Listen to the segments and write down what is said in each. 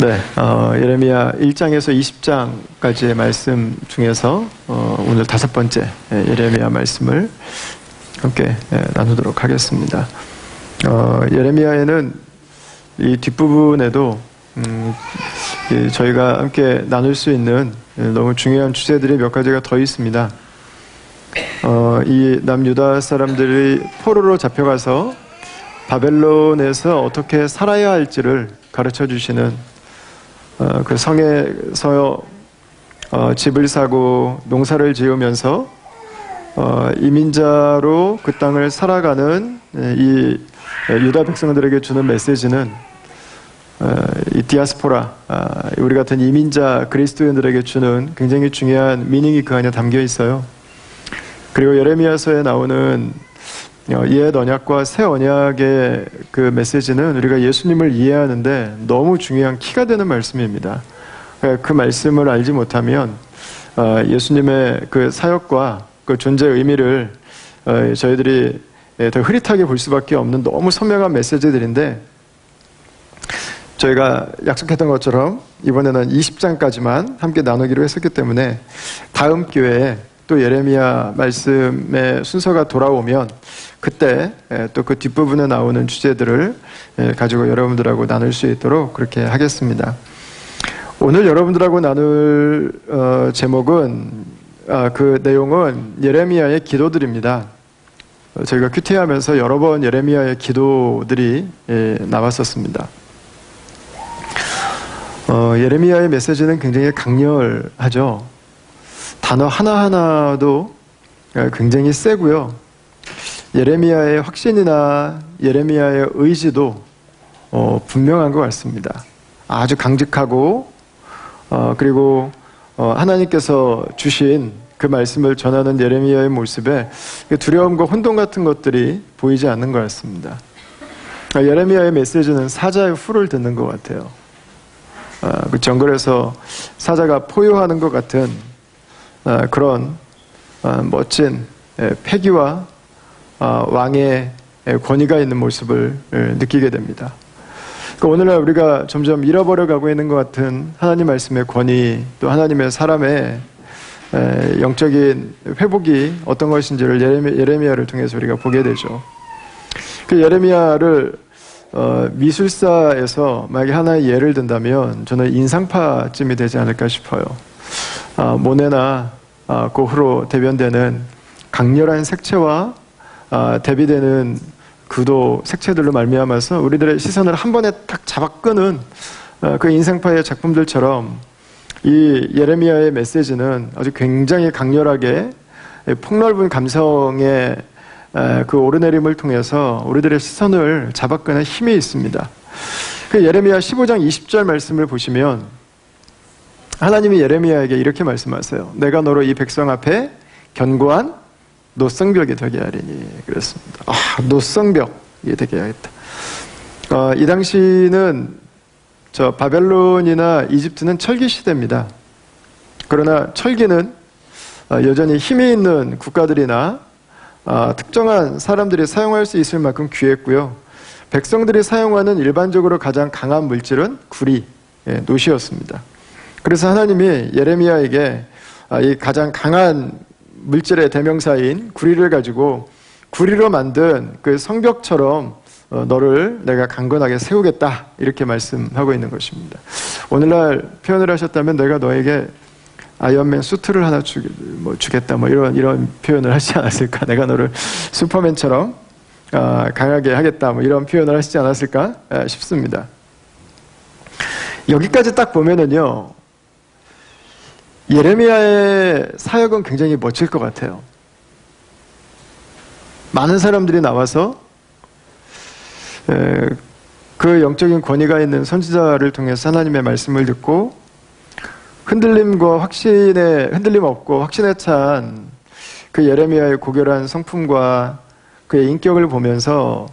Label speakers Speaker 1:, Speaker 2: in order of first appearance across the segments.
Speaker 1: 네, 예레미야 1장에서 20장까지의 말씀 중에서 오늘 5번째 예레미야 말씀을 함께 나누도록 하겠습니다. 예레미야에는 이 뒷부분에도 저희가 함께 나눌 수 있는 너무 중요한 주제들이 몇 가지가 더 있습니다. 이 남유다 사람들이 포로로 잡혀가서 바벨론에서 어떻게 살아야 할지를 가르쳐 주시는 그 성에서 집을 사고 농사를 지으면서 이민자로 그 땅을 살아가는 이 유다 백성들에게 주는 메시지는 이 디아스포라, 우리 같은 이민자 그리스도인들에게 주는 굉장히 중요한 미닝이 그 안에 담겨 있어요. 그리고 예레미야서에 나오는 옛 언약과 새 언약의 그 메시지는 우리가 예수님을 이해하는데 너무 중요한 키가 되는 말씀입니다. 그 말씀을 알지 못하면 예수님의 그 사역과 그 존재 의미를 저희들이 더 흐릿하게 볼 수밖에 없는 너무 선명한 메시지들인데, 저희가 약속했던 것처럼 이번에는 20장까지만 함께 나누기로 했었기 때문에 다음 기회에 또 예레미야 말씀의 순서가 돌아오면 그때 또 그 뒷부분에 나오는 주제들을 가지고 여러분들하고 나눌 수 있도록 그렇게 하겠습니다. 오늘 여러분들하고 나눌 제목은, 그 내용은 예레미야의 기도들입니다. 저희가 큐티하면서 여러 번 예레미야의 기도들이 나왔었습니다. 예레미야의 메시지는 굉장히 강렬하죠. 단어 하나하나도 굉장히 세고요. 예레미야의 확신이나 예레미야의 의지도 분명한 것 같습니다. 아주 강직하고 그리고 하나님께서 주신 그 말씀을 전하는 예레미야의 모습에 두려움과 혼동 같은 것들이 보이지 않는 것 같습니다. 예레미야의 메시지는 사자의 후를 듣는 것 같아요. 그 정글에서 사자가 포효하는 것 같은 그런 멋진 패기와 왕의 권위가 있는 모습을 느끼게 됩니다. 오늘날 우리가 점점 잃어버려 가고 있는 것 같은 하나님 말씀의 권위, 또 하나님의 사람의 영적인 회복이 어떤 것인지를 예레미야를 통해서 우리가 보게 되죠. 그 예레미야를 미술사에서 만약에 하나의 예를 든다면 저는 인상파쯤이 되지 않을까 싶어요. 모네나 고흐로 대변되는 강렬한 색채와 대비되는 구도, 색채들로 말미암아서 우리들의 시선을 한 번에 딱 잡아 끄는 그 인상파의 작품들처럼 이 예레미야의 메시지는 아주 굉장히 강렬하게 폭넓은 감성의 그 오르내림을 통해서 우리들의 시선을 잡아 끄는 힘이 있습니다. 그 예레미야 15장 20절 말씀을 보시면 하나님이 예레미야에게 이렇게 말씀하세요. 내가 너로 이 백성 앞에 견고한 노성벽이 되게 하리니. 그랬습니다. 노성벽이 되게 하겠다. 이 당시는 바벨론이나 이집트는 철기 시대입니다. 그러나 철기는 여전히 힘이 있는 국가들이나 특정한 사람들이 사용할 수 있을 만큼 귀했고요. 백성들이 사용하는 일반적으로 가장 강한 물질은 구리, 노시였습니다. 그래서 하나님이 예레미야에게 이 가장 강한 물질의 대명사인 구리를 가지고 구리로 만든 그 성벽처럼 너를 내가 강건하게 세우겠다, 이렇게 말씀하고 있는 것입니다. 오늘날 표현을 하셨다면 내가 너에게 아이언맨 수트를 하나 주겠다, 이런 표현을 하시지 않았을까? 내가 너를 슈퍼맨처럼 강하게 하겠다, 이런 표현을 하시지 않았을까 싶습니다. 여기까지 딱 보면은요, 예레미야의 사역은 굉장히 멋질 것 같아요. 많은 사람들이 나와서 그 영적인 권위가 있는 선지자를 통해서 하나님의 말씀을 듣고 흔들림 없고 확신에 찬 그 예레미야의 고결한 성품과 그의 인격을 보면서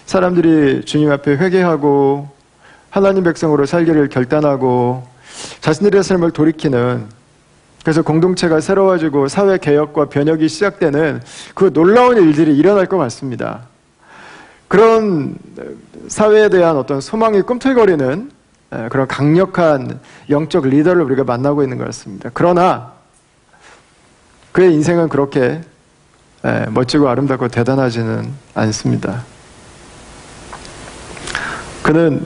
Speaker 1: 사람들이 주님 앞에 회개하고 하나님 백성으로 살기를 결단하고 자신들의 삶을 돌이키는, 그래서 공동체가 새로워지고 사회 개혁과 변혁이 시작되는 그 놀라운 일들이 일어날 것 같습니다. 그런 사회에 대한 어떤 소망이 꿈틀거리는 그런 강력한 영적 리더를 우리가 만나고 있는 것 같습니다. 그러나 그의 인생은 그렇게 멋지고 아름답고 대단하지는 않습니다. 그는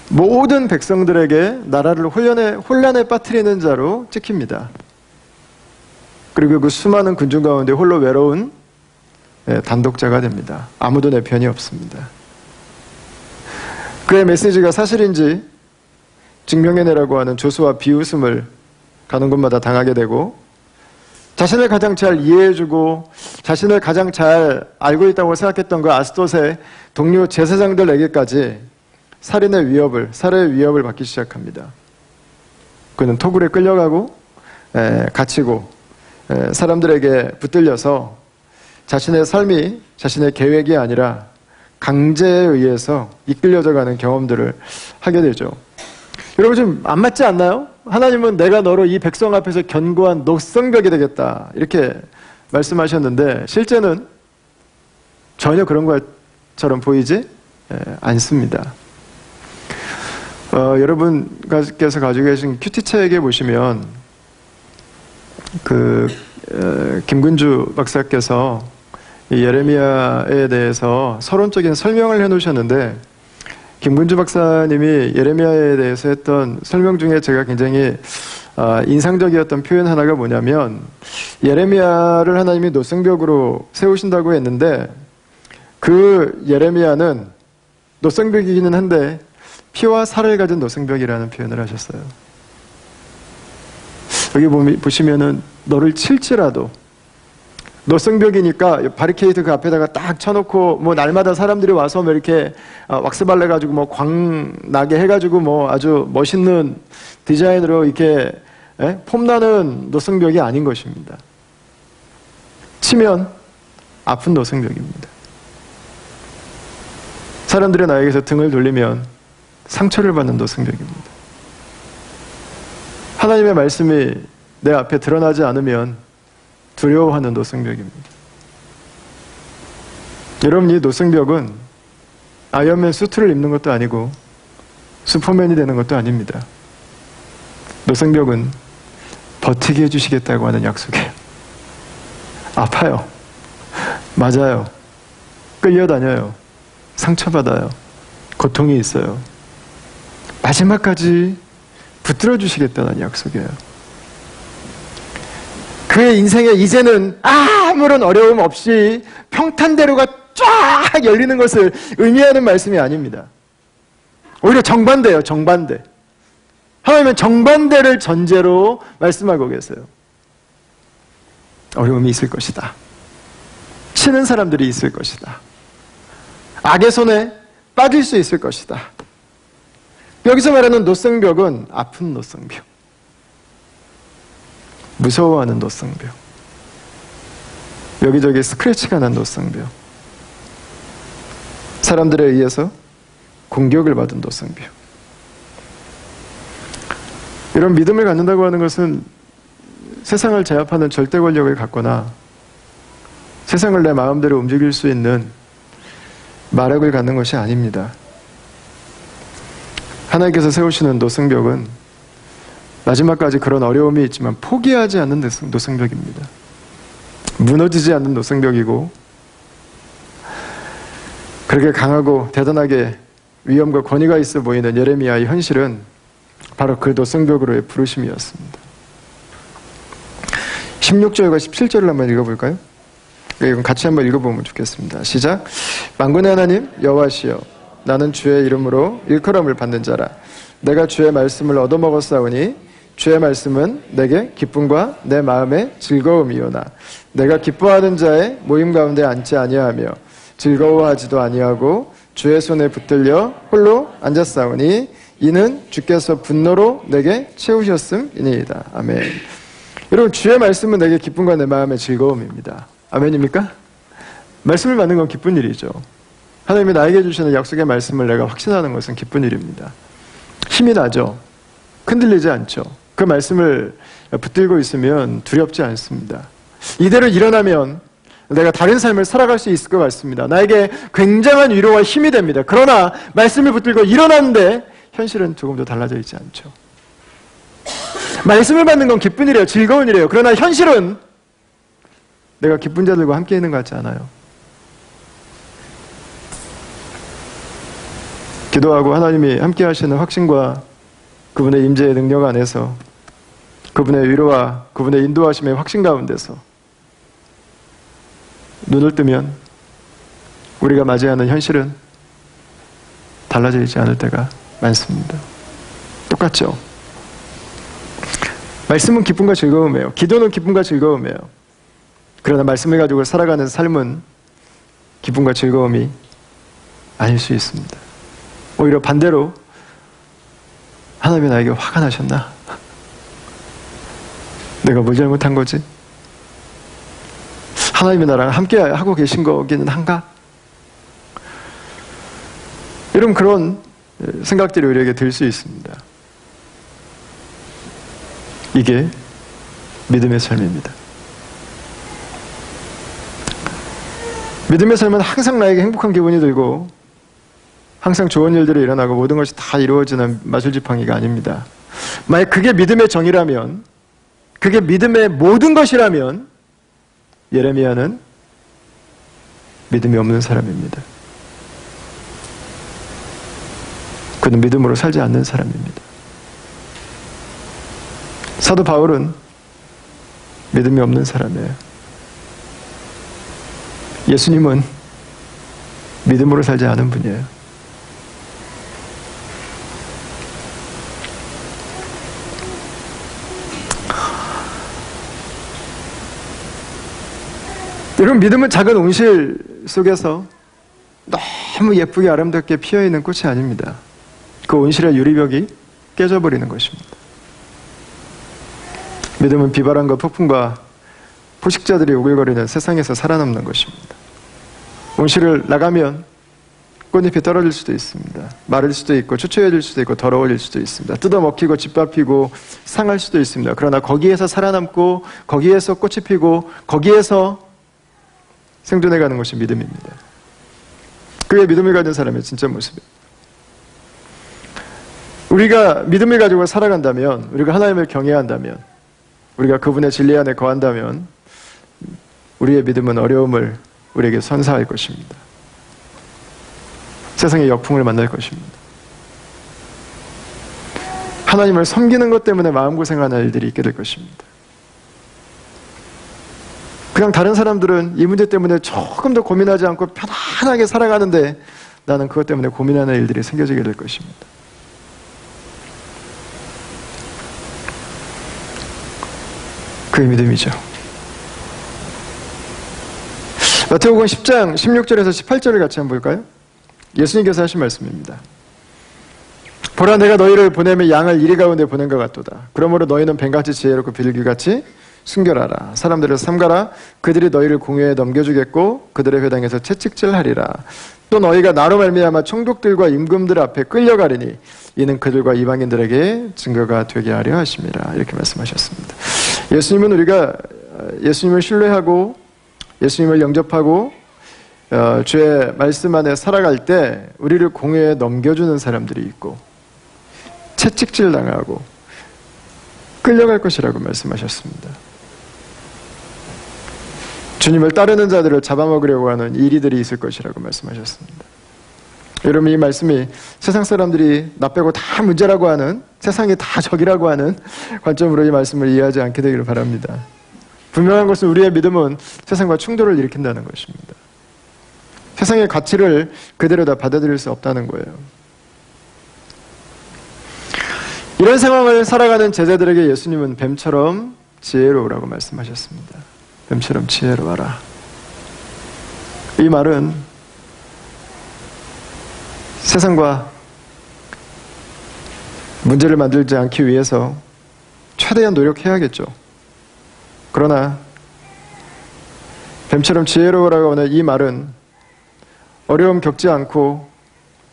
Speaker 1: 모든 백성들에게 나라를 혼란에 빠뜨리는 자로 찍힙니다. 그리고 그 수많은 군중 가운데 홀로 외로운 단독자가 됩니다. 아무도 내 편이 없습니다. 그의 메시지가 사실인지 증명해내라고 하는 조수와 비웃음을 가는 곳마다 당하게 되고, 자신을 가장 잘 이해해주고 자신을 가장 잘 알고 있다고 생각했던 그 아스돗의 동료 제사장들에게까지 살해의 위협을 받기 시작합니다. 그는 토굴에 끌려가고 갇히고 사람들에게 붙들려서 자신의 삶이 자신의 계획이 아니라 강제에 의해서 이끌려져 가는 경험들을 하게 되죠. 여러분 좀 안 맞지 않나요? 하나님은 내가 너로 이 백성 앞에서 견고한 녹성벽이 되겠다 이렇게 말씀하셨는데 실제는 전혀 그런 것처럼 보이지 않습니다. 여러분께서 가지고 계신 큐티책에 보시면 김근주 박사께서 이 예레미야에 대해서 서론적인 설명을 해놓으셨는데, 김근주 박사님이 예레미야에 대해서 했던 설명 중에 제가 굉장히 인상적이었던 표현 하나가 뭐냐면, 예레미야를 하나님이 노성벽으로 세우신다고 했는데 그 예레미야는 노성벽이기는 한데 피와 살을 가진 노성벽이라는 표현을 하셨어요. 여기 보시면은 너를 칠지라도, 노성벽이니까 바리케이트 그 앞에다가 딱 쳐놓고 뭐 날마다 사람들이 와서 뭐 이렇게 왁스 발라가지고 뭐 광나게 해가지고 뭐 아주 멋있는 디자인으로 이렇게 폼나는 노성벽이 아닌 것입니다. 치면 아픈 노성벽입니다. 사람들이 나에게서 등을 돌리면 상처를 받는 노성벽입니다. 하나님의 말씀이 내 앞에 드러나지 않으면 두려워하는 노성벽입니다. 여러분, 이 노성벽은 아이언맨 수트를 입는 것도 아니고 슈퍼맨이 되는 것도 아닙니다. 노성벽은 버티게 해주시겠다고 하는 약속이에요. 아파요. 맞아요. 끌려다녀요. 상처받아요. 고통이 있어요. 마지막까지 붙들어 주시겠다는 약속이에요. 그의 인생에 이제는 아무런 어려움 없이 평탄대로가 쫙 열리는 것을 의미하는 말씀이 아닙니다. 오히려 정반대예요. 정반대. 하나님은 정반대를 전제로 말씀하고 계세요. 어려움이 있을 것이다. 치는 사람들이 있을 것이다. 악의 손에 빠질 수 있을 것이다. 여기서 말하는 노성벽은 아픈 노성벽, 무서워하는 노성벽, 여기저기 스크래치가 난 노성벽, 사람들에 의해서 공격을 받은 노성벽. 이런 믿음을 갖는다고 하는 것은 세상을 제압하는 절대 권력을 갖거나 세상을 내 마음대로 움직일 수 있는 마력을 갖는 것이 아닙니다. 하나님께서 세우시는 노성벽은 마지막까지 그런 어려움이 있지만 포기하지 않는 노성벽입니다. 무너지지 않는 노성벽이고, 그렇게 강하고 대단하게 위엄과 권위가 있어 보이는 예레미야의 현실은 바로 그 노성벽으로의 부르심이었습니다. 16절과 17절을 한번 읽어볼까요? 이건 같이 한번 읽어보면 좋겠습니다. 시작. 만군의 하나님 여호와시여, 나는 주의 이름으로 일컬음을 받는 자라. 내가 주의 말씀을 얻어먹었사오니 주의 말씀은 내게 기쁨과 내 마음의 즐거움이오나 내가 기뻐하는 자의 모임 가운데 앉지 아니하며 즐거워하지도 아니하고 주의 손에 붙들려 홀로 앉았사오니 이는 주께서 분노로 내게 채우셨음이니이다. 아멘. 여러분, 주의 말씀은 내게 기쁨과 내 마음의 즐거움입니다. 아멘입니까? 말씀을 받는 건 기쁜 일이죠. 하나님이 나에게 주시는 약속의 말씀을 내가 확신하는 것은 기쁜 일입니다. 힘이 나죠. 흔들리지 않죠. 그 말씀을 붙들고 있으면 두렵지 않습니다. 이대로 일어나면 내가 다른 삶을 살아갈 수 있을 것 같습니다. 나에게 굉장한 위로와 힘이 됩니다. 그러나 말씀을 붙들고 일어났는데 현실은 조금도 달라져 있지 않죠. 말씀을 받는 건 기쁜 일이에요. 즐거운 일이에요. 그러나 현실은 내가 기쁜 자들과 함께 있는 것 같지 않아요. 기도하고 하나님이 함께 하시는 확신과 그분의 임재의 능력 안에서 그분의 위로와 그분의 인도하심의 확신 가운데서 눈을 뜨면 우리가 맞이하는 현실은 달라져 있지 않을 때가 많습니다. 똑같죠? 말씀은 기쁨과 즐거움이에요. 기도는 기쁨과 즐거움이에요. 그러나 말씀을 가지고 살아가는 삶은 기쁨과 즐거움이 아닐 수 있습니다. 오히려 반대로 하나님이 나에게 화가 나셨나? 내가 뭘 잘못한 거지? 하나님이 나랑 함께 하고 계신 거기는 한가? 이런 그런 생각들이 우리에게 들 수 있습니다. 이게 믿음의 삶입니다. 믿음의 삶은 항상 나에게 행복한 기분이 들고 항상 좋은 일들이 일어나고 모든 것이 다 이루어지는 마술지팡이가 아닙니다. 만약 그게 믿음의 정의라면, 그게 믿음의 모든 것이라면 예레미야는 믿음이 없는 사람입니다. 그는 믿음으로 살지 않는 사람입니다. 사도 바울은 믿음이 없는 사람이에요. 예수님은 믿음으로 살지 않은 분이에요. 여러분, 믿음은 작은 온실 속에서 너무 예쁘게 아름답게 피어있는 꽃이 아닙니다. 그 온실의 유리벽이 깨져버리는 것입니다. 믿음은 비바람과 폭풍과 포식자들이 오글거리는 세상에서 살아남는 것입니다. 온실을 나가면 꽃잎이 떨어질 수도 있습니다. 마를 수도 있고 추초해질 수도 있고 더러워질 수도 있습니다. 뜯어먹히고 짓밟히고 상할 수도 있습니다. 그러나 거기에서 살아남고 거기에서 꽃이 피고 거기에서 생존해가는 것이 믿음입니다. 그게 믿음을 가진 사람의 진짜 모습이에요. 우리가 믿음을 가지고 살아간다면, 우리가 하나님을 경외한다면, 우리가 그분의 진리 안에 거한다면 우리의 믿음은 어려움을 우리에게 선사할 것입니다. 세상의 역풍을 만날 것입니다. 하나님을 섬기는 것 때문에 마음고생하는 일들이 있게 될 것입니다. 그냥 다른 사람들은 이 문제 때문에 조금 더 고민하지 않고 편안하게 살아가는데 나는 그것 때문에 고민하는 일들이 생겨지게 될 것입니다. 그게 믿음이죠. 마태복음 10장 16절에서 18절을 같이 한번 볼까요? 예수님께서 하신 말씀입니다. 보라, 내가 너희를 보내면 양을 이리 가운데 보낸 것 같도다. 그러므로 너희는 뱀같이 지혜롭고 비둘기같이 순결하라. 사람들을 삼가라. 그들이 너희를 공회에 넘겨주겠고 그들의 회당에서 채찍질하리라. 또 너희가 나로 말미암아 총독들과 임금들 앞에 끌려가리니 이는 그들과 이방인들에게 증거가 되게 하려 하심이라. 이렇게 말씀하셨습니다. 예수님은 우리가 예수님을 신뢰하고 예수님을 영접하고 주의 말씀 안에 살아갈 때 우리를 공회에 넘겨주는 사람들이 있고 채찍질 당하고 끌려갈 것이라고 말씀하셨습니다. 주님을 따르는 자들을 잡아먹으려고 하는 이리들이 있을 것이라고 말씀하셨습니다. 여러분, 이 말씀이 세상 사람들이 나 빼고 다 문제라고 하는, 세상이 다 적이라고 하는 관점으로 이 말씀을 이해하지 않게 되기를 바랍니다. 분명한 것은 우리의 믿음은 세상과 충돌을 일으킨다는 것입니다. 세상의 가치를 그대로 다 받아들일 수 없다는 거예요. 이런 상황을 살아가는 제자들에게 예수님은 뱀처럼 지혜로우라고 말씀하셨습니다. 뱀처럼 지혜로워라. 이 말은 세상과 문제를 만들지 않기 위해서 최대한 노력해야겠죠. 그러나 뱀처럼 지혜로우라고 하는 이 말은 어려움 겪지 않고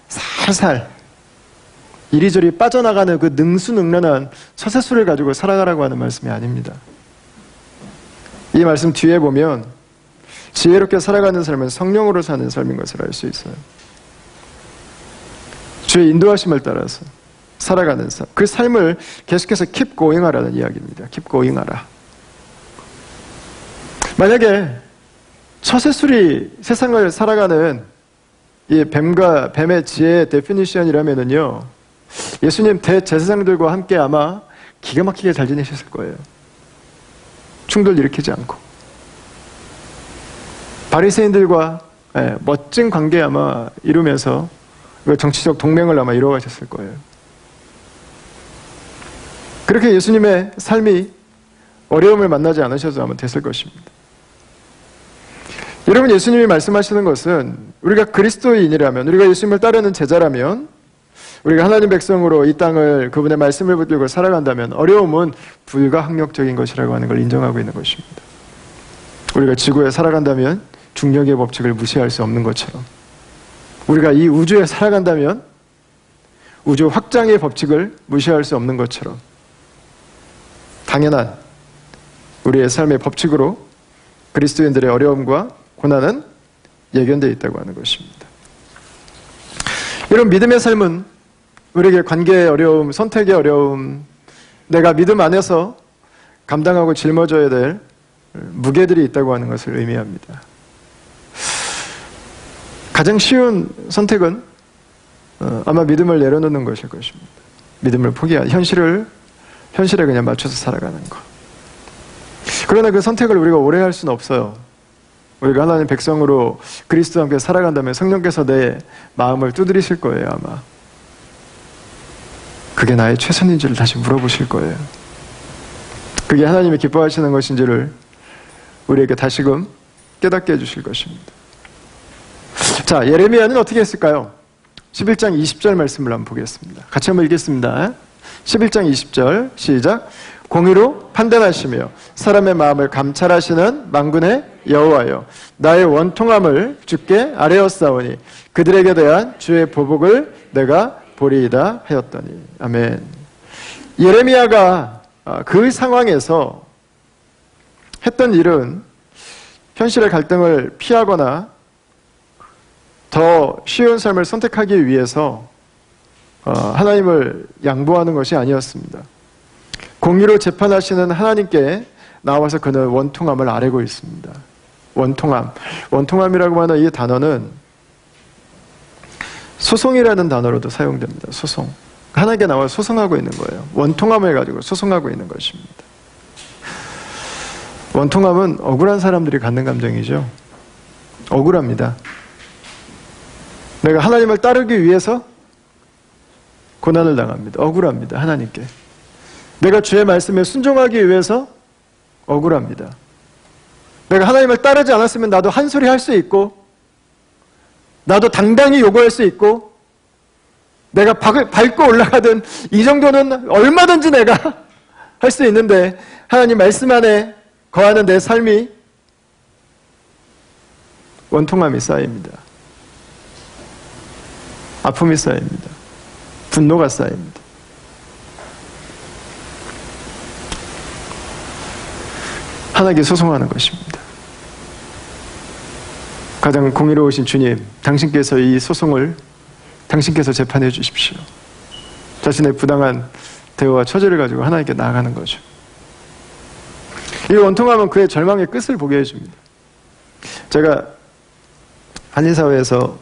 Speaker 1: 살살 이리저리 빠져나가는 그 능수능란한 처세술을 가지고 살아가라고 하는 말씀이 아닙니다. 이 말씀 뒤에 보면 지혜롭게 살아가는 삶은 성령으로 사는 삶인 것을 알 수 있어요. 주의 인도하심을 따라서 살아가는 삶, 그 삶을 계속해서 keep going 하라는 이야기입니다. keep going 하라. 만약에 처세술이 세상을 살아가는 이 뱀과 뱀의 지혜의 데피니션이라면은요, 예수님 대제사장들과 함께 아마 기가 막히게 잘 지내셨을 거예요. 충돌 일으키지 않고. 바리새인들과 멋진 관계 아마 이루면서 정치적 동맹을 아마 이루어가셨을 거예요. 그렇게 예수님의 삶이 어려움을 만나지 않으셔도 아마 됐을 것입니다. 여러분, 예수님이 말씀하시는 것은 우리가 그리스도인이라면, 우리가 예수님을 따르는 제자라면, 우리가 하나님 백성으로 이 땅을 그분의 말씀을 붙들고 살아간다면 어려움은 불가항력적인 것이라고 하는 걸 인정하고 있는 것입니다. 우리가 지구에 살아간다면 중력의 법칙을 무시할 수 없는 것처럼, 우리가 이 우주에 살아간다면 우주 확장의 법칙을 무시할 수 없는 것처럼 당연한 우리의 삶의 법칙으로 그리스도인들의 어려움과 고난은 예견되어 있다고 하는 것입니다. 이런 믿음의 삶은 우리에게 관계의 어려움, 선택의 어려움, 내가 믿음 안에서 감당하고 짊어져야 될 무게들이 있다고 하는 것을 의미합니다. 가장 쉬운 선택은 아마 믿음을 내려놓는 것일 것입니다. 믿음을 포기하는, 현실에 그냥 맞춰서 살아가는 것. 그러나 그 선택을 우리가 오래 할 수는 없어요. 우리가 하나님 백성으로 그리스도와 함께 살아간다면 성령께서 내 마음을 두드리실 거예요, 아마. 그게 나의 최선인지를 다시 물어보실 거예요. 그게 하나님이 기뻐하시는 것인지를 우리에게 다시금 깨닫게 해주실 것입니다. 자, 예레미야는 어떻게 했을까요? 11장 20절 말씀을 한번 보겠습니다. 같이 한번 읽겠습니다. 11장 20절 시작. 공의로 판단하시며 사람의 마음을 감찰하시는 만군의 여호와여, 나의 원통함을 주께 아뢰었사오니 그들에게 대한 주의 보복을 내가 보리이다 하였더니. 아멘. 예레미야가 그 상황에서 했던 일은 현실의 갈등을 피하거나 더 쉬운 삶을 선택하기 위해서 하나님을 양보하는 것이 아니었습니다. 공의로 재판하시는 하나님께 나와서 그는 원통함을 아뢰고 있습니다. 원통함이라고 하는 이 단어는 소송이라는 단어로도 사용됩니다. 소송. 하나님께 나와 소송하고 있는 거예요. 원통함을 가지고 소송하고 있는 것입니다. 원통함은 억울한 사람들이 갖는 감정이죠. 억울합니다. 내가 하나님을 따르기 위해서 고난을 당합니다. 억울합니다. 하나님께. 내가 주의 말씀에 순종하기 위해서 억울합니다. 내가 하나님을 따르지 않았으면 나도 한 소리 할 수 있고, 나도 당당히 요구할 수 있고, 내가 밟고 올라가든 이 정도는 얼마든지 내가 할 수 있는데 하나님 말씀 안에 거하는 내 삶이 원통함이 쌓입니다. 아픔이 쌓입니다. 분노가 쌓입니다. 하나님께 소송하는 것입니다. 가장 공의로우신 주님, 당신께서 이 소송을 당신께서 재판해 주십시오. 자신의 부당한 대우와 처지를 가지고 하나님께 나아가는 거죠. 이 원통함은 그의 절망의 끝을 보게 해줍니다. 제가 한인사회에서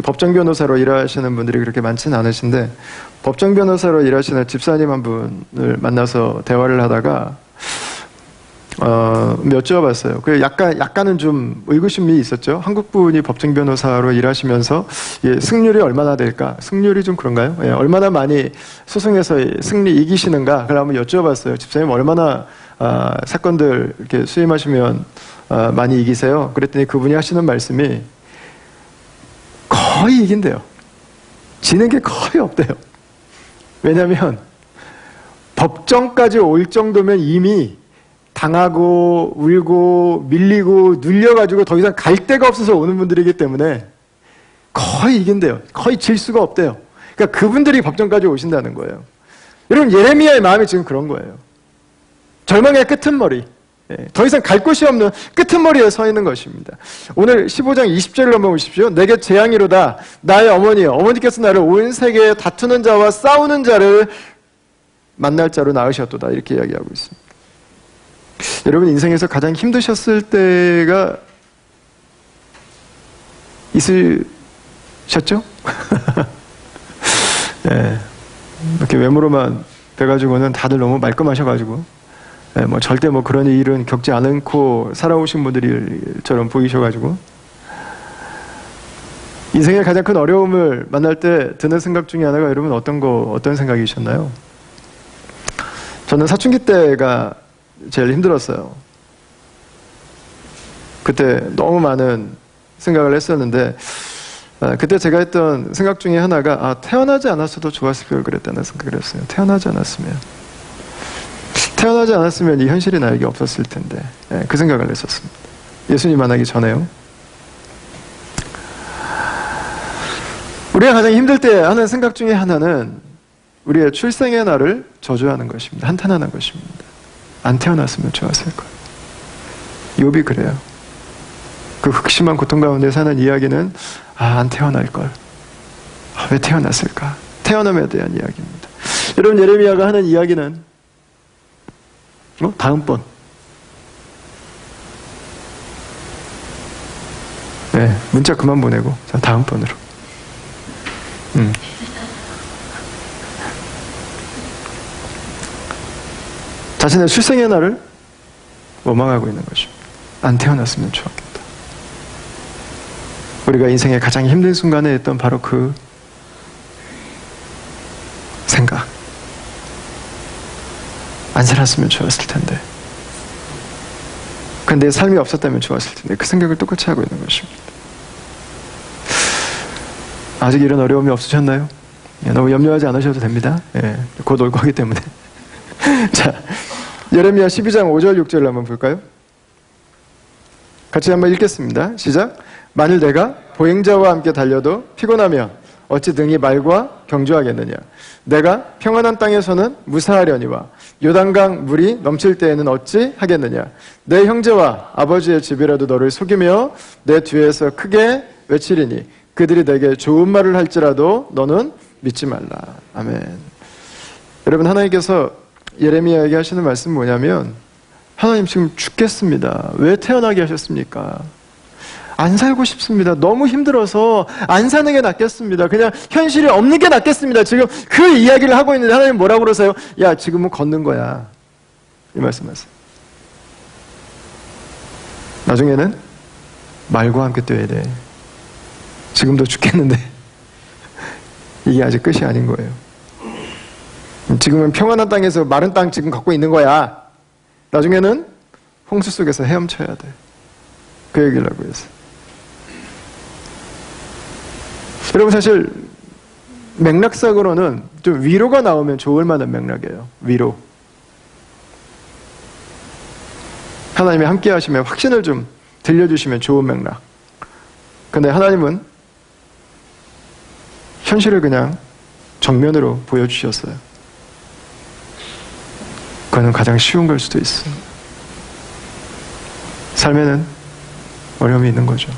Speaker 1: 법정 변호사로 일하시는 분들이 그렇게 많지는 않으신데, 법정 변호사로 일하시는 집사님 한 분을 만나서 대화를 하다가 여쭤봤어요. 그 약간은 좀 의구심이 있었죠. 한국 분이 법정 변호사로 일하시면서 승률이 얼마나 될까? 승률이 좀 그런가요? 얼마나 많이 소송에서 승리 이기시는가? 그걸 한번 여쭤봤어요. 집사님 얼마나 사건들 이렇게 수임하시면 많이 이기세요? 그랬더니 그분이 하시는 말씀이 거의 이긴대요. 지는 게 거의 없대요. 왜냐하면 법정까지 올 정도면 이미 당하고 울고 밀리고 눌려가지고 더 이상 갈 데가 없어서 오는 분들이기 때문에 거의 이긴대요. 거의 질 수가 없대요. 그러니까 그분들이 법정까지 오신다는 거예요. 여러분, 예레미야의 마음이 지금 그런 거예요. 절망의 끄트머리, 더 이상 갈 곳이 없는 끄트머리에 서 있는 것입니다. 오늘 15장 20절을 한번 보십시오. 내게 재앙이로다. 나의 어머니여. 어머니께서 나를 온 세계에 다투는 자와 싸우는 자를 만날 자로 낳으셨도다. 이렇게 이야기하고 있습니다. 여러분 인생에서 가장 힘드셨을 때가 있으셨죠? 네. 이렇게 외모로만 뵈가지고는 다들 너무 말끔하셔가지고 절대 그런 일은 겪지 않고 살아오신 분들처럼 보이셔가지고 인생의 가장 큰 어려움을 만날 때 드는 생각 중에 하나가 여러분 어떤 생각이셨나요? 저는 사춘기 때가 제일 힘들었어요. 그때 너무 많은 생각을 했었는데 그때 제가 했던 생각 중에 하나가 태어나지 않았어도 좋았을 걸 그랬다는 생각을 했어요. 태어나지 않았으면 이 현실이 나에게 없었을 텐데 그 생각을 했었습니다. 예수님 만나기 전에요. 우리가 가장 힘들 때 하는 생각 중에 하나는 우리의 출생의 날을 저주하는 것입니다. 한탄하는 것입니다. 안 태어났으면 좋았을 걸. 욥이 그래요. 그 극심한 고통 가운데 사는 이야기는 안 태어날 걸. 왜 태어났을까? 태어남에 대한 이야기입니다. 여러분 예레미야가 하는 이야기는 다음번. 네, 문자 그만 보내고 자 다음번으로. 자신의 출생의 날을 원망하고 있는 것입니다. 안 태어났으면 좋았겠다. 우리가 인생의 가장 힘든 순간에 했던 바로 그 생각. 안 살았으면 좋았을 텐데. 근데 삶이 없었다면 좋았을 텐데. 그 생각을 똑같이 하고 있는 것입니다. 아직 이런 어려움이 없으셨나요? 너무 염려하지 않으셔도 됩니다. 곧 올 거기 때문에. 자, 예레미야 12장 5절 6절을 한번 볼까요? 같이 한번 읽겠습니다. 시작. 만일 내가 보행자와 함께 달려도 피곤하면 어찌 등이 말과 경주하겠느냐. 내가 평안한 땅에서는 무사하려니와 요단강 물이 넘칠 때에는 어찌 하겠느냐. 내 형제와 아버지의 집이라도 너를 속이며 내 뒤에서 크게 외치리니 그들이 내게 좋은 말을 할지라도 너는 믿지 말라. 아멘. 여러분 하나님께서 예레미야에게 하시는 말씀은 뭐냐면 하나님 지금 죽겠습니다. 왜 태어나게 하셨습니까? 안 살고 싶습니다. 너무 힘들어서 안 사는 게 낫겠습니다. 그냥 현실이 없는 게 낫겠습니다. 지금 그 이야기를 하고 있는데 하나님 뭐라고 그러세요? 야 지금은 걷는 거야. 이 말씀하세요. 나중에는 말과 함께 뛰어야 돼. 지금도 죽겠는데 이게 아직 끝이 아닌 거예요. 지금은 평안한 땅에서 마른 땅 지금 갖고 있는 거야. 나중에는 홍수 속에서 헤엄쳐야 돼. 그 얘기를 하고 있어요. 여러분 사실 맥락상으로는 좀 위로가 나오면 좋을 만한 맥락이에요. 위로. 하나님이 함께 하시면 확신을 좀 들려주시면 좋은 맥락. 근데 하나님은 현실을 그냥 정면으로 보여주셨어요. 그거는 가장 쉬운 걸 수도 있어요. 삶에는 어려움이 있는 거죠.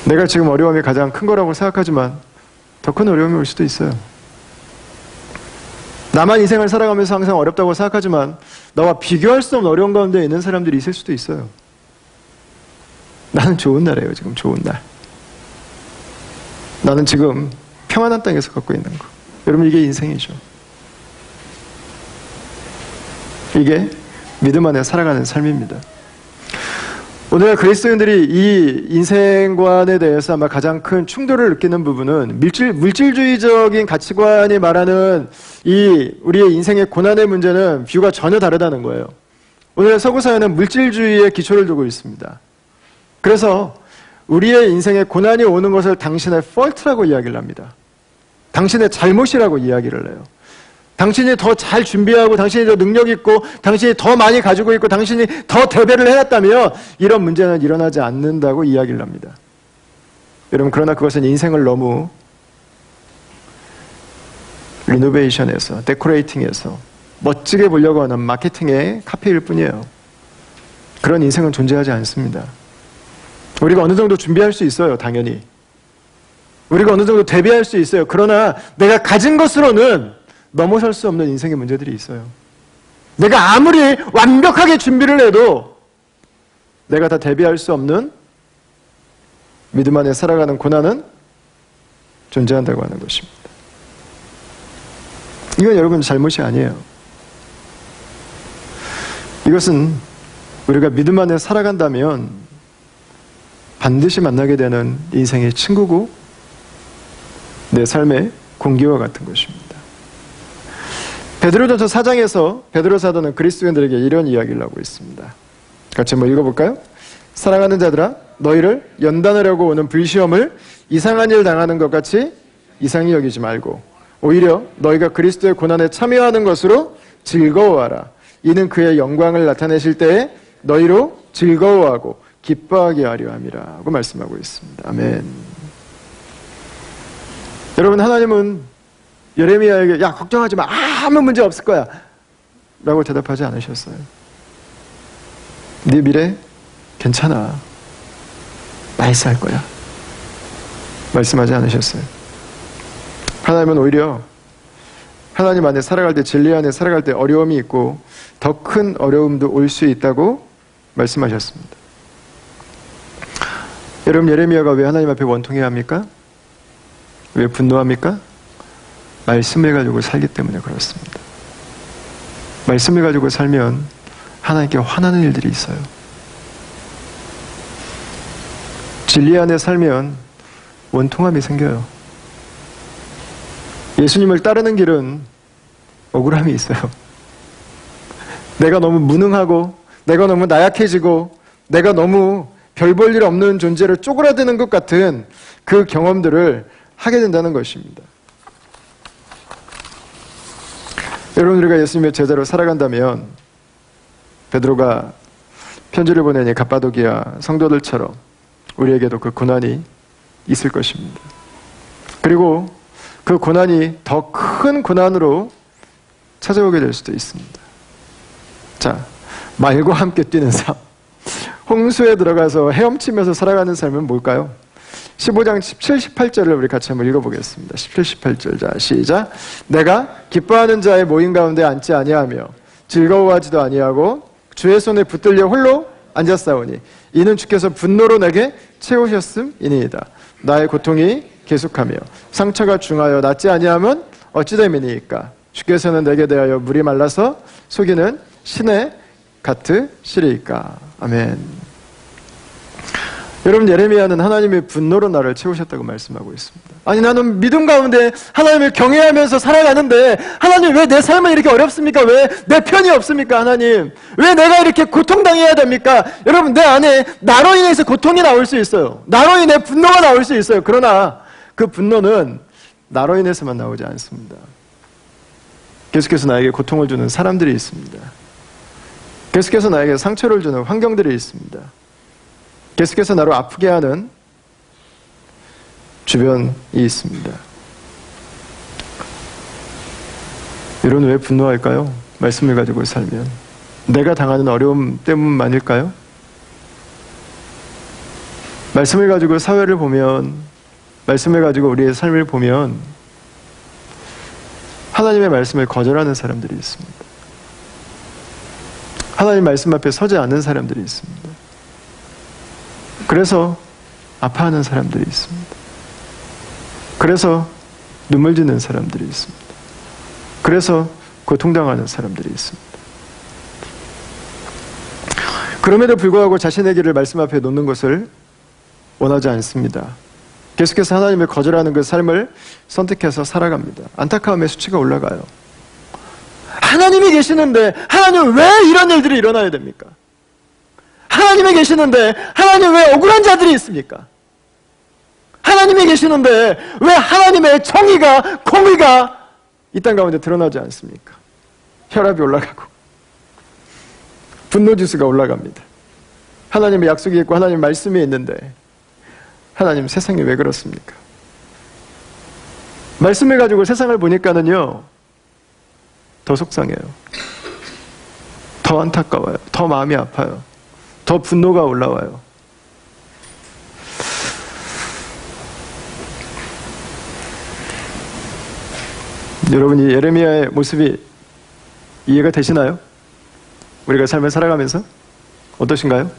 Speaker 1: 내가 지금 어려움이 가장 큰 거라고 생각하지만 더 큰 어려움이 올 수도 있어요. 나만 인생을 살아가면서 항상 어렵다고 생각하지만 나와 비교할 수 없는 어려운 가운데 있는 사람들이 있을 수도 있어요. 나는 좋은 날이에요. 지금 좋은 날. 나는 지금 평안한 땅에서 갖고 있는 거. 여러분 이게 인생이죠. 이게 믿음 안에 살아가는 삶입니다. 오늘 그리스도인들이 이 인생관에 대해서 아마 가장 큰 충돌을 느끼는 부분은 물질주의적인 가치관이 말하는 이 우리의 인생의 고난의 문제는 뷰가 전혀 다르다는 거예요. 오늘 서구사회는 물질주의에 기초를 두고 있습니다. 그래서 우리의 인생에 고난이 오는 것을 당신의 fault라고 이야기를 합니다. 당신의 잘못이라고 이야기를 해요. 당신이 더 잘 준비하고 당신이 더 능력 있고 당신이 더 많이 가지고 있고 당신이 더 대배를 해놨다면 이런 문제는 일어나지 않는다고 이야기를 합니다. 여러분 그러나 그것은 인생을 너무 리노베이션에서 데코레이팅해서 멋지게 보려고 하는 마케팅의 카피일 뿐이에요. 그런 인생은 존재하지 않습니다. 우리가 어느 정도 준비할 수 있어요, 당연히. 우리가 어느 정도 대비할 수 있어요. 그러나 내가 가진 것으로는 넘어설 수 없는 인생의 문제들이 있어요. 내가 아무리 완벽하게 준비를 해도 내가 다 대비할 수 없는 믿음 안에 살아가는 고난은 존재한다고 하는 것입니다. 이건 여러분 잘못이 아니에요. 이것은 우리가 믿음 안에 살아간다면 반드시 만나게 되는 인생의 친구고 내 삶의 공기와 같은 것입니다. 베드로전서 4장에서 베드로 사도는 그리스도인들에게 이런 이야기를 하고 있습니다. 같이 한번 읽어볼까요? 사랑하는 자들아, 너희를 연단하려고 오는 불시험을 이상한 일 당하는 것 같이 이상히 여기지 말고 오히려 너희가 그리스도의 고난에 참여하는 것으로 즐거워하라. 이는 그의 영광을 나타내실 때에 너희로 즐거워하고 기뻐하게 하려 함이라고 말씀하고 있습니다. 아멘. 여러분, 하나님은 예레미야에게 야 걱정하지 마, 아무 문제 없을 거야 라고 대답하지 않으셨어요. 네 미래 괜찮아, 나이스할 거야 말씀하지 않으셨어요. 하나님은 오히려 하나님 안에 살아갈 때, 진리 안에 살아갈 때 어려움이 있고 더 큰 어려움도 올 수 있다고 말씀하셨습니다. 여러분, 예레미야가 왜 하나님 앞에 원통해야 합니까? 왜 분노합니까? 말씀을 가지고 살기 때문에 그렇습니다. 말씀을 가지고 살면 하나님께 화나는 일들이 있어요. 진리 안에 살면 원통함이 생겨요. 예수님을 따르는 길은 억울함이 있어요. 내가 너무 무능하고 내가 너무 나약해지고 내가 너무 별 볼 일 없는 존재로 쪼그라드는 것 같은 그 경험들을 하게 된다는 것입니다. 여러분, 우리가 예수님의 제자로 살아간다면 베드로가 편지를 보내니 갑바도기아 성도들처럼 우리에게도 그 고난이 있을 것입니다. 그리고 그 고난이 더 큰 고난으로 찾아오게 될 수도 있습니다. 자, 말과 함께 뛰는 삶, 홍수에 들어가서 헤엄치면서 살아가는 삶은 뭘까요? 15장 17, 18절을 우리 같이 한번 읽어보겠습니다. 17, 18절. 자, 시작. 내가 기뻐하는 자의 모임 가운데 앉지 아니하며 즐거워하지도 아니하고 주의 손에 붙들려 홀로 앉았사오니 이는 주께서 분노로 내게 채우셨음이니이다. 나의 고통이 계속하며 상처가 중하여 낫지 아니하면 어찌 됨이니이까. 주께서는 내게 대하여 물이 말라서 속이는 신의 같으시리이까. 아멘. 여러분, 예레미야는 하나님의 분노로 나를 채우셨다고 말씀하고 있습니다. 아니, 나는 믿음 가운데 하나님을 경외하면서 살아가는데 하나님 왜 내 삶은 이렇게 어렵습니까? 왜 내 편이 없습니까? 하나님 왜 내가 이렇게 고통당해야 됩니까? 여러분, 내 안에 나로 인해서 고통이 나올 수 있어요. 나로 인해 분노가 나올 수 있어요. 그러나 그 분노는 나로 인해서만 나오지 않습니다. 계속해서 나에게 고통을 주는 사람들이 있습니다. 계속해서 나에게 상처를 주는 환경들이 있습니다. 계속해서 나를 아프게 하는 주변이 있습니다. 여러분, 왜 분노할까요? 말씀을 가지고 살면 내가 당하는 어려움 때문만일까요? 말씀을 가지고 사회를 보면, 말씀을 가지고 우리의 삶을 보면 하나님의 말씀을 거절하는 사람들이 있습니다. 하나님 말씀 앞에 서지 않는 사람들이 있습니다. 그래서 아파하는 사람들이 있습니다. 그래서 눈물 짓는 사람들이 있습니다. 그래서 고통당하는 사람들이 있습니다. 그럼에도 불구하고 자신의 길을 말씀 앞에 놓는 것을 원하지 않습니다. 계속해서 하나님을 거절하는 그 삶을 선택해서 살아갑니다. 안타까움의 수치가 올라가요. 하나님이 계시는데 하나님 왜 이런 일들이 일어나야 됩니까? 하나님이 계시는데 하나님 왜 억울한 자들이 있습니까? 하나님이 계시는데 왜 하나님의 정의가, 공의가 이 땅 가운데 드러나지 않습니까? 혈압이 올라가고 분노지수가 올라갑니다. 하나님의 약속이 있고 하나님의 말씀이 있는데 하나님, 세상이 왜 그렇습니까? 말씀을 가지고 세상을 보니까는요, 더 속상해요. 더 안타까워요. 더 마음이 아파요. 더 분노가 올라와요. 여러분, 이 예레미야의 모습이 이해가 되시나요? 우리가 삶을 살아가면서 어떠신가요?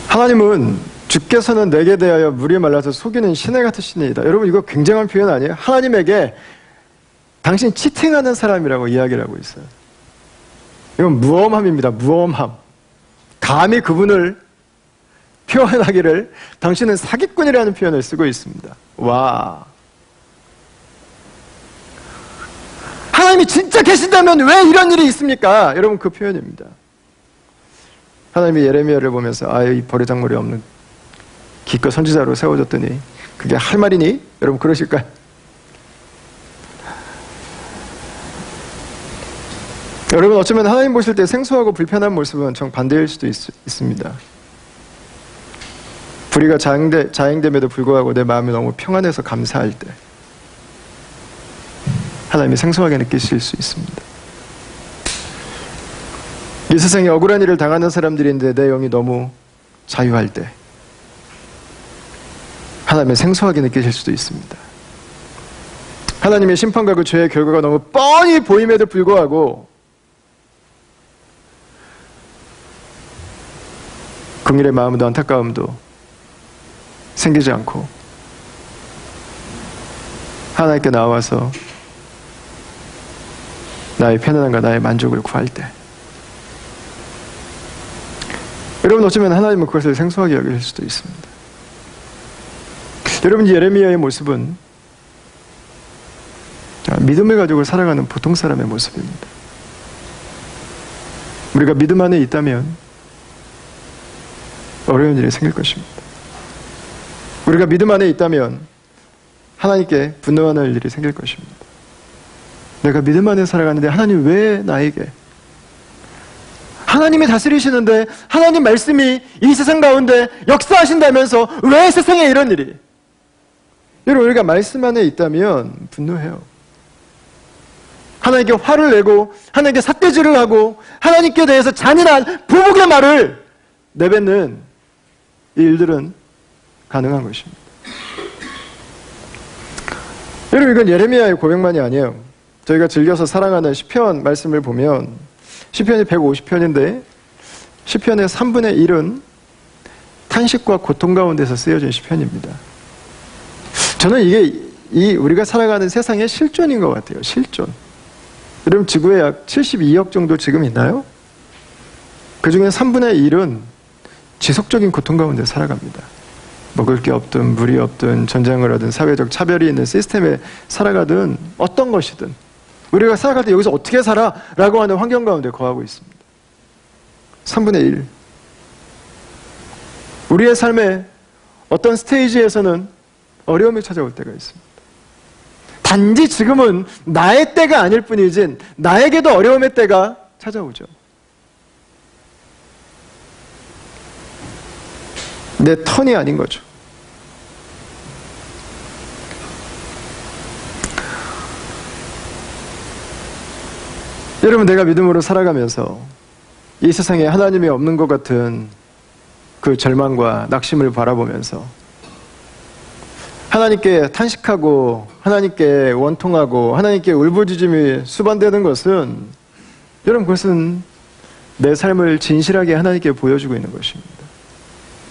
Speaker 1: 하나님은 주께서는 내게 대하여 물이 말라서 속이는 시내 같으시니이다. 여러분, 이거 굉장한 표현 아니에요? 하나님에게 당신 치팅하는 사람이라고 이야기를 하고 있어요. 이건 무엄함입니다. 무엄함. 감히 그분을 표현하기를 당신은 사기꾼이라는 표현을 쓰고 있습니다. 와. 하나님이 진짜 계신다면 왜 이런 일이 있습니까? 여러분, 그 표현입니다. 하나님이 예레미야를 보면서 이 버르장머리 없는 기껏 선지자로 세워졌더니 그게 할 말이니? 여러분, 그러실까요? 여러분, 어쩌면 하나님 보실 때 생소하고 불편한 모습은 정반대일 수도 있습니다. 불의가 자행됨에도 불구하고 내 마음이 너무 평안해서 감사할 때 하나님이 생소하게 느끼실 수 있습니다. 이 세상에 억울한 일을 당하는 사람들인데 내 영이 너무 자유할 때 하나님이 생소하게 느끼실 수도 있습니다. 하나님의 심판과 그 죄의 결과가 너무 뻔히 보임에도 불구하고 긍휼의 마음도 안타까움도 생기지 않고 하나님께 나와서 나의 편안함과 나의 만족을 구할 때 여러분, 어쩌면 하나님은 그것을 생소하게 여길 수도 있습니다. 여러분, 예레미야의 모습은 믿음을 가지고 살아가는 보통 사람의 모습입니다. 우리가 믿음 안에 있다면 어려운 일이 생길 것입니다. 우리가 믿음 안에 있다면 하나님께 분노하는 일이 생길 것입니다. 내가 믿음 안에 살아가는데 하나님 왜 나에게? 하나님이 다스리시는데 하나님 말씀이 이 세상 가운데 역사하신다면서 왜 세상에 이런 일이? 여러분, 우리가 말씀 안에 있다면 분노해요. 하나님께 화를 내고 하나님께 삿대질을 하고 하나님께 대해서 잔인한 부복의 말을 내뱉는 이 일들은 가능한 것입니다. 여러분, 이건 예레미야의 고백만이 아니에요. 저희가 즐겨서 사랑하는 시편 말씀을 보면 시편이 150편인데 시편의 3분의 1은 탄식과 고통 가운데서 쓰여진 시편입니다. 저는 이게 우리가 살아가는 세상의 실존인 것 같아요. 실존. 여러분, 지구에 약 72억 정도 지금 있나요? 그 중에 3분의 1은 지속적인 고통 가운데 살아갑니다. 먹을 게 없든 물이 없든 전쟁을 하든 사회적 차별이 있는 시스템에 살아가든 어떤 것이든 우리가 살아갈 때 여기서 어떻게 살아? 라고 하는 환경 가운데 거하고 있습니다. 3분의 1. 우리의 삶의 어떤 스테이지에서는 어려움이 찾아올 때가 있습니다. 단지 지금은 나의 때가 아닐 뿐이지 나에게도 어려움의 때가 찾아오죠. 내 턴이 아닌 거죠. 여러분, 내가 믿음으로 살아가면서 이 세상에 하나님이 없는 것 같은 그 절망과 낙심을 바라보면서 하나님께 탄식하고 하나님께 원통하고 하나님께 울부짖음이 수반되는 것은 여러분, 그것은 내 삶을 진실하게 하나님께 보여주고 있는 것입니다.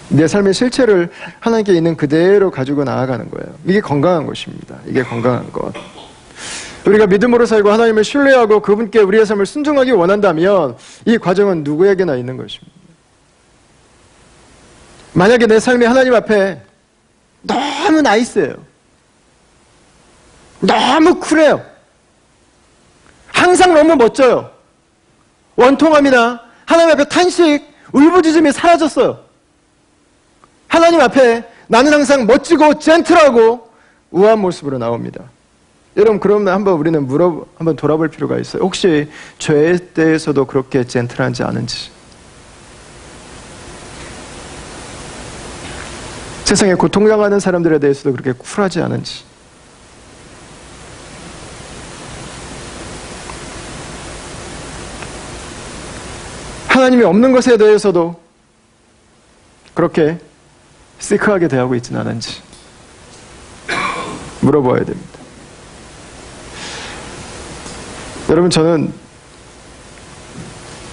Speaker 1: 내 삶의 실체를 하나님께 있는 그대로 가지고 나아가는 거예요. 이게 건강한 것입니다. 이게 건강한 것. 우리가 믿음으로 살고 하나님을 신뢰하고 그분께 우리의 삶을 순종하기 원한다면 이 과정은 누구에게나 있는 것입니다. 만약에 내 삶이 하나님 앞에 너무 나이스해요. 너무 쿨해요. 항상 너무 멋져요. 원통함이나 하나님 앞에 탄식, 울부짖음이 사라졌어요. 하나님 앞에 나는 항상 멋지고 젠틀하고 우아한 모습으로 나옵니다. 여러분, 그러면 우리는 한번 돌아볼 필요가 있어요. 혹시 죄에 대해서도 그렇게 젠틀한지 아는지. 세상에 고통당하는 사람들에 대해서도 그렇게 쿨하지 않은지. 하나님이 없는 것에 대해서도 그렇게 시크하게 대하고 있지는 않은지 물어봐야 됩니다. 여러분, 저는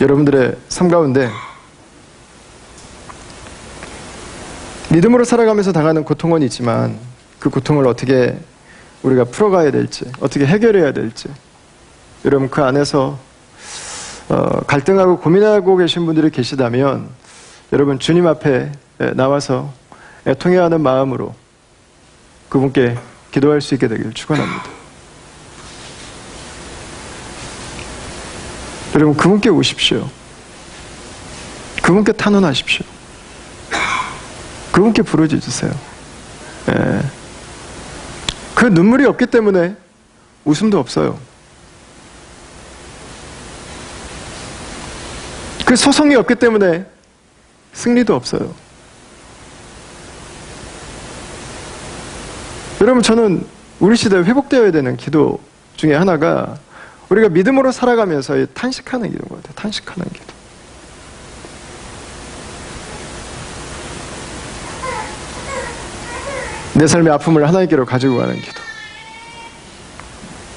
Speaker 1: 여러분들의 삶 가운데 믿음으로 살아가면서 당하는 고통은 있지만 그 고통을 어떻게 우리가 풀어가야 될지, 어떻게 해결해야 될지, 여러분 그 안에서 갈등하고 고민하고 계신 분들이 계시다면 여러분 주님 앞에 나와서 애통해하는 마음으로 그분께 기도할 수 있게 되길 축원합니다. 여러분 그분께 오십시오. 그분께 탄원하십시오. 그분께 부르짖으세요. 그 눈물이 없기 때문에 웃음도 없어요. 그 소송이 없기 때문에 승리도 없어요. 여러분, 저는 우리 시대에 회복되어야 되는 기도 중에 하나가 우리가 믿음으로 살아가면서 탄식하는 기도인 것 같아요. 탄식하는 기도. 내 삶의 아픔을 하나님께로 가지고 가는 기도.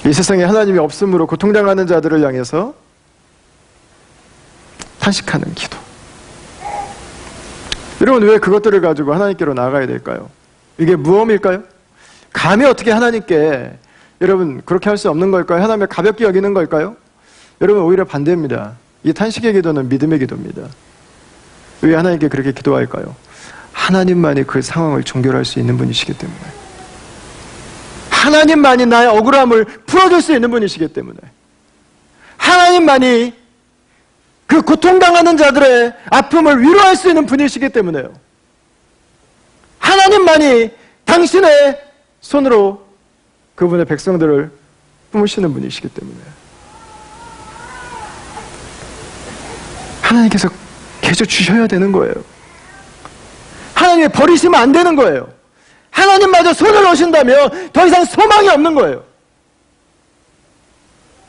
Speaker 1: 이 세상에 하나님이 없음으로 고통당하는 자들을 향해서 탄식하는 기도. 여러분, 왜 그것들을 가지고 하나님께로 나아가야 될까요? 이게 무엇일까요? 감히 어떻게 하나님께, 여러분 그렇게 할 수 없는 걸까요? 하나님을 가볍게 여기는 걸까요? 여러분 오히려 반대입니다. 이 탄식의 기도는 믿음의 기도입니다. 왜 하나님께 그렇게 기도할까요? 하나님만이 그 상황을 종결할 수 있는 분이시기 때문에, 하나님만이 나의 억울함을 풀어줄 수 있는 분이시기 때문에, 하나님만이 그 고통당하는 자들의 아픔을 위로할 수 있는 분이시기 때문에요. 하나님만이 당신의 손으로 그분의 백성들을 품으시는 분이시기 때문에 하나님께서 계속 주셔야 되는 거예요. 하나님이 버리시면 안 되는 거예요. 하나님마저 손을 놓으신다면 더 이상 소망이 없는 거예요.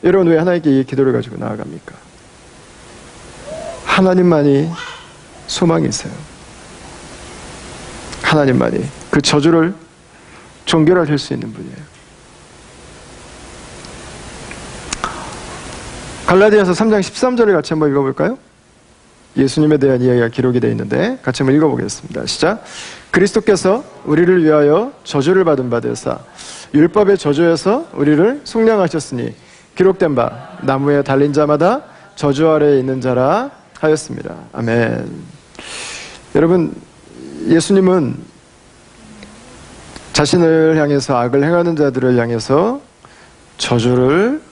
Speaker 1: 여러분, 왜 하나님께 이 기도를 가지고 나아갑니까? 하나님만이 소망이세요. 하나님만이 그 저주를 종결하실 수 있는 분이에요. 갈라디아서 3장 13절을 같이 한번 읽어볼까요? 예수님에 대한 이야기가 기록이 되어 있는데 같이 한번 읽어보겠습니다. 시작. 그리스도께서 우리를 위하여 저주를 받은 바 되사 율법의 저주에서 우리를 속량하셨으니 기록된 바 나무에 달린 자마다 저주 아래에 있는 자라 하였습니다. 아멘. 여러분, 예수님은 자신을 향해서 악을 행하는 자들을 향해서 저주를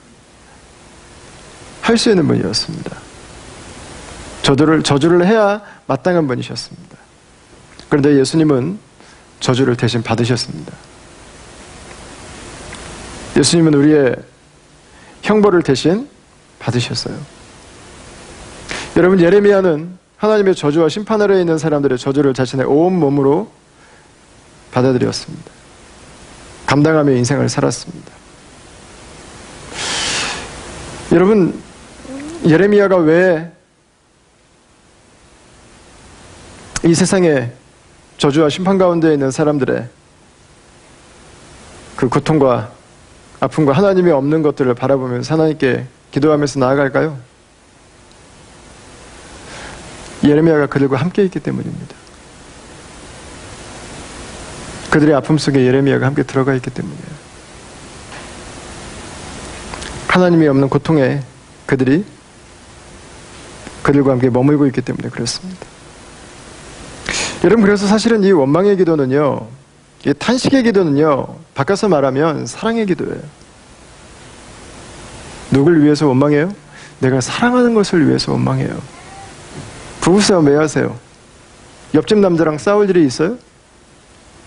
Speaker 1: 할 수 있는 분이었습니다. 저주를 해야 마땅한 분이셨습니다. 그런데 예수님은 저주를 대신 받으셨습니다. 예수님은 우리의 형벌을 대신 받으셨어요. 여러분, 예레미야는 하나님의 저주와 심판 아래에 있는 사람들의 저주를 자신의 온 몸으로 받아들였습니다. 감당하며 인생을 살았습니다. 여러분, 예레미야가 왜 이 세상에 저주와 심판 가운데 있는 사람들의 그 고통과 아픔과 하나님이 없는 것들을 바라보면서 하나님께 기도하면서 나아갈까요? 예레미야가 그들과 함께 있기 때문입니다. 그들의 아픔 속에 예레미야가 함께 들어가 있기 때문이에요. 하나님이 없는 고통에 그들과 함께 머물고 있기 때문에 그렇습니다. 여러분, 그래서 사실은 이 원망의 기도는요, 이 탄식의 기도는요, 바꿔서 말하면 사랑의 기도예요. 누굴 위해서 원망해요? 내가 사랑하는 것을 위해서 원망해요. 부부싸움 왜 하세요? 옆집 남자랑 싸울 일이 있어요?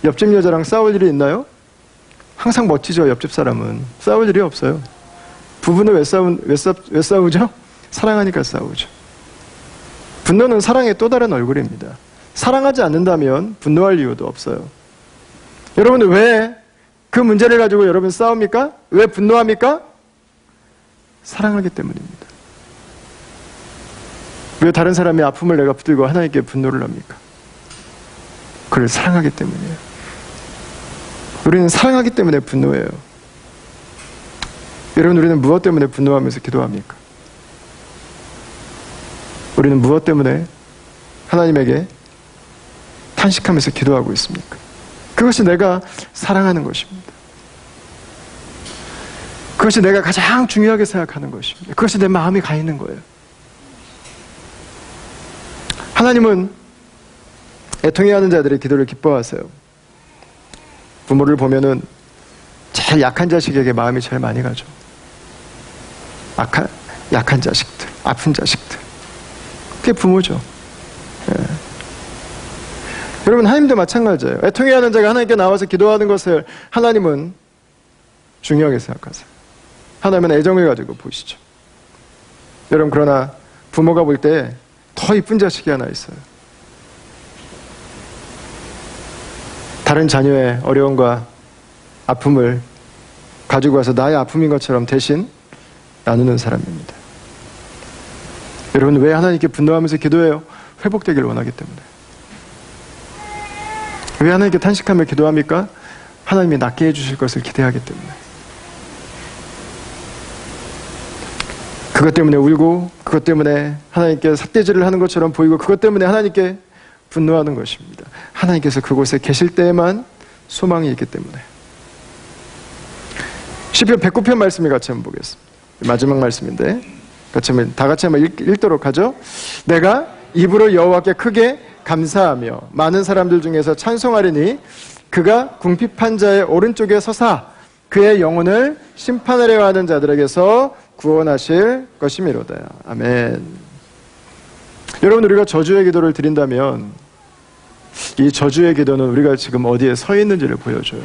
Speaker 1: 옆집 여자랑 싸울 일이 있나요? 항상 멋지죠, 옆집 사람은. 싸울 일이 없어요. 부부는 왜 싸우죠? 사랑하니까 싸우죠. 분노는 사랑의 또 다른 얼굴입니다. 사랑하지 않는다면 분노할 이유도 없어요. 여러분, 왜 그 문제를 가지고 여러분 싸웁니까? 왜 분노합니까? 사랑하기 때문입니다. 왜 다른 사람의 아픔을 내가 붙들고 하나님께 분노를 합니까? 그를 사랑하기 때문이에요. 우리는 사랑하기 때문에 분노해요. 여러분, 우리는 무엇 때문에 분노하면서 기도합니까? 우리는 무엇 때문에 하나님에게 탄식하면서 기도하고 있습니까? 그것이 내가 사랑하는 것입니다. 그것이 내가 가장 중요하게 생각하는 것입니다. 그것이 내 마음이 가 있는 거예요. 하나님은 애통해하는 자들의 기도를 기뻐하세요. 부모를 보면은 제일 약한 자식에게 마음이 제일 많이 가죠. 약한 자식들, 아픈 자식들. 그게 부모죠. 예. 여러분, 하나님도 마찬가지예요. 애통해하는 자가 하나님께 나와서 기도하는 것을 하나님은 중요하게 생각하세요. 하나님은 애정을 가지고 보시죠. 여러분, 그러나 부모가 볼 때 더 이쁜 자식이 하나 있어요. 다른 자녀의 어려움과 아픔을 가지고 와서 나의 아픔인 것처럼 대신 나누는 사람입니다. 여러분, 왜 하나님께 분노하면서 기도해요? 회복되기를 원하기 때문에. 왜 하나님께 탄식하며 기도합니까? 하나님이 낫게 해주실 것을 기대하기 때문에. 그것 때문에 울고, 그것 때문에 하나님께 삿대질을 하는 것처럼 보이고, 그것 때문에 하나님께 분노하는 것입니다. 하나님께서 그곳에 계실 때에만 소망이 있기 때문에. 시편 109편 말씀을 같이 한번 보겠습니다. 마지막 말씀인데 다 같이 한번 읽도록 하죠. 내가 입으로 여호와께 크게 감사하며 많은 사람들 중에서 찬송하리니 그가 궁핍한 자의 오른쪽에 서사 그의 영혼을 심판하려 하는 자들에게서 구원하실 것이미로다. 아멘. 여러분, 우리가 저주의 기도를 드린다면 이 저주의 기도는 우리가 지금 어디에 서 있는지를 보여줘요.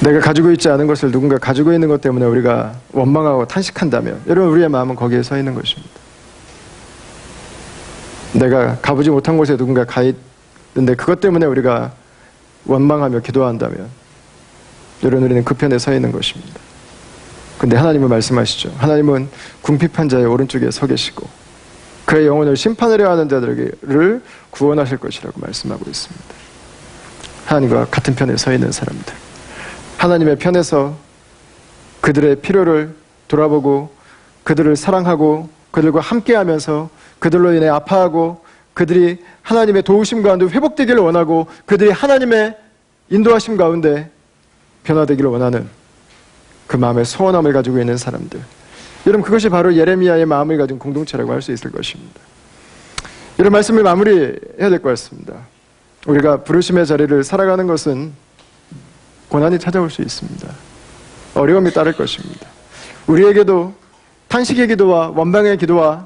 Speaker 1: 내가 가지고 있지 않은 것을 누군가 가지고 있는 것 때문에 우리가 원망하고 탄식한다면 여러분, 우리의 마음은 거기에 서 있는 것입니다. 내가 가보지 못한 곳에 누군가 가 있는데 그것 때문에 우리가 원망하며 기도한다면 여러분, 우리는 그 편에 서 있는 것입니다. 근데 하나님은 말씀하시죠. 하나님은 궁핍한 자의 오른쪽에 서 계시고 그의 영혼을 심판하려 하는 자들을 구원하실 것이라고 말씀하고 있습니다. 하나님과 같은 편에 서 있는 사람들, 하나님의 편에서 그들의 필요를 돌아보고 그들을 사랑하고 그들과 함께하면서 그들로 인해 아파하고 그들이 하나님의 도우심 가운데 회복되기를 원하고 그들이 하나님의 인도하심 가운데 변화되기를 원하는 그 마음의 소원함을 가지고 있는 사람들, 여러분, 그것이 바로 예레미야의 마음을 가진 공동체라고 할 수 있을 것입니다. 이런 말씀을 마무리해야 될 것 같습니다. 우리가 부르심의 자리를 살아가는 것은 고난이 찾아올 수 있습니다. 어려움이 따를 것입니다. 우리에게도 탄식의 기도와 원망의 기도와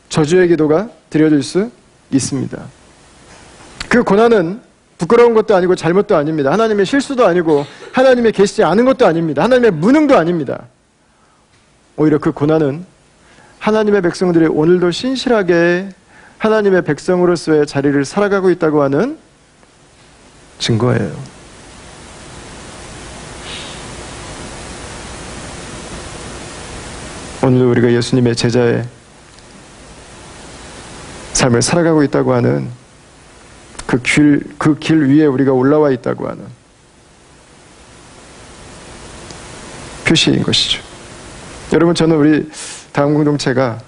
Speaker 1: 저주의 기도가 드려질 수 있습니다. 그 고난은 부끄러운 것도 아니고 잘못도 아닙니다. 하나님의 실수도 아니고 하나님의 계시지 않은 것도 아닙니다. 하나님의 무능도 아닙니다. 오히려 그 고난은 하나님의 백성들이 오늘도 신실하게 하나님의 백성으로서의 자리를 살아가고 있다고 하는 증거예요. 오늘도 우리가 예수님의 제자의 삶을 살아가고 있다고 하는 그 길 위에 우리가 올라와 있다고 하는 표시인 것이죠. 여러분, 저는 우리 다음 공동체가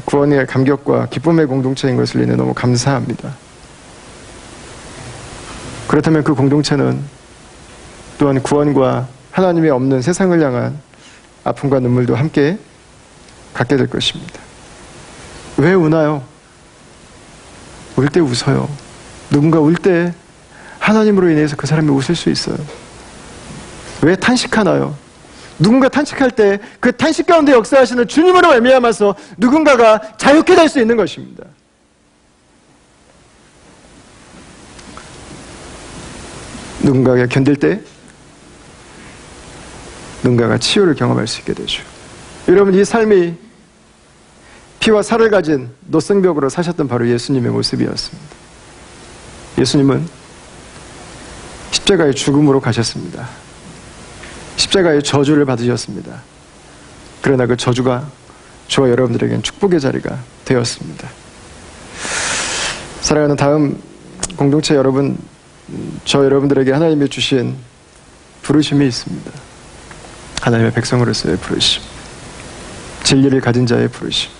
Speaker 1: 구원의 감격과 기쁨의 공동체인 것을 인해 너무 감사합니다. 그렇다면 그 공동체는 또한 구원과 하나님이 없는 세상을 향한 아픔과 눈물도 함께 갖게 될 것입니다. 왜 우나요? 울 때 웃어요. 누군가 울 때 하나님으로 인해서 그 사람이 웃을 수 있어요. 왜 탄식하나요? 누군가 탄식할 때 그 탄식 가운데 역사하시는 주님으로 말미암아서 누군가가 자유케 될 수 있는 것입니다. 누군가가 견딜 때 누군가가 치유를 경험할 수 있게 되죠. 여러분, 이 삶이 피와 살을 가진 노생벽으로 사셨던 바로 예수님의 모습이었습니다. 예수님은 십자가의 죽음으로 가셨습니다. 십자가의 저주를 받으셨습니다. 그러나 그 저주가 저와 여러분들에게는 축복의 자리가 되었습니다. 사랑하는 다음 공동체 여러분, 저 여러분들에게 하나님이 주신 부르심이 있습니다. 하나님의 백성으로서의 부르심, 진리를 가진 자의 부르심,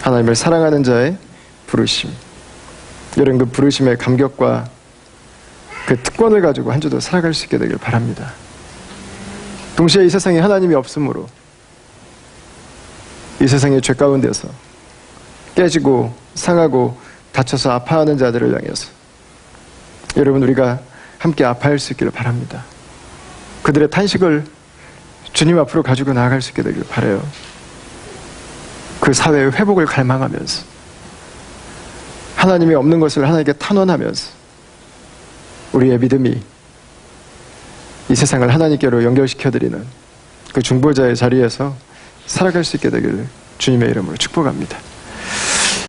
Speaker 1: 하나님을 사랑하는 자의 부르심. 여러분, 그 부르심의 감격과 그 특권을 가지고 한 주도 살아갈 수 있게 되길 바랍니다. 동시에 이 세상에 하나님이 없으므로 이 세상의 죄 가운데서 깨지고 상하고 다쳐서 아파하는 자들을 향해서 여러분, 우리가 함께 아파할 수 있기를 바랍니다. 그들의 탄식을 주님 앞으로 가지고 나아갈 수 있게 되길 바라요. 그 사회의 회복을 갈망하면서 하나님이 없는 것을 하나님께 탄원하면서 우리의 믿음이 이 세상을 하나님께로 연결시켜드리는 그 중보자의 자리에서 살아갈 수 있게 되기를 주님의 이름으로 축복합니다.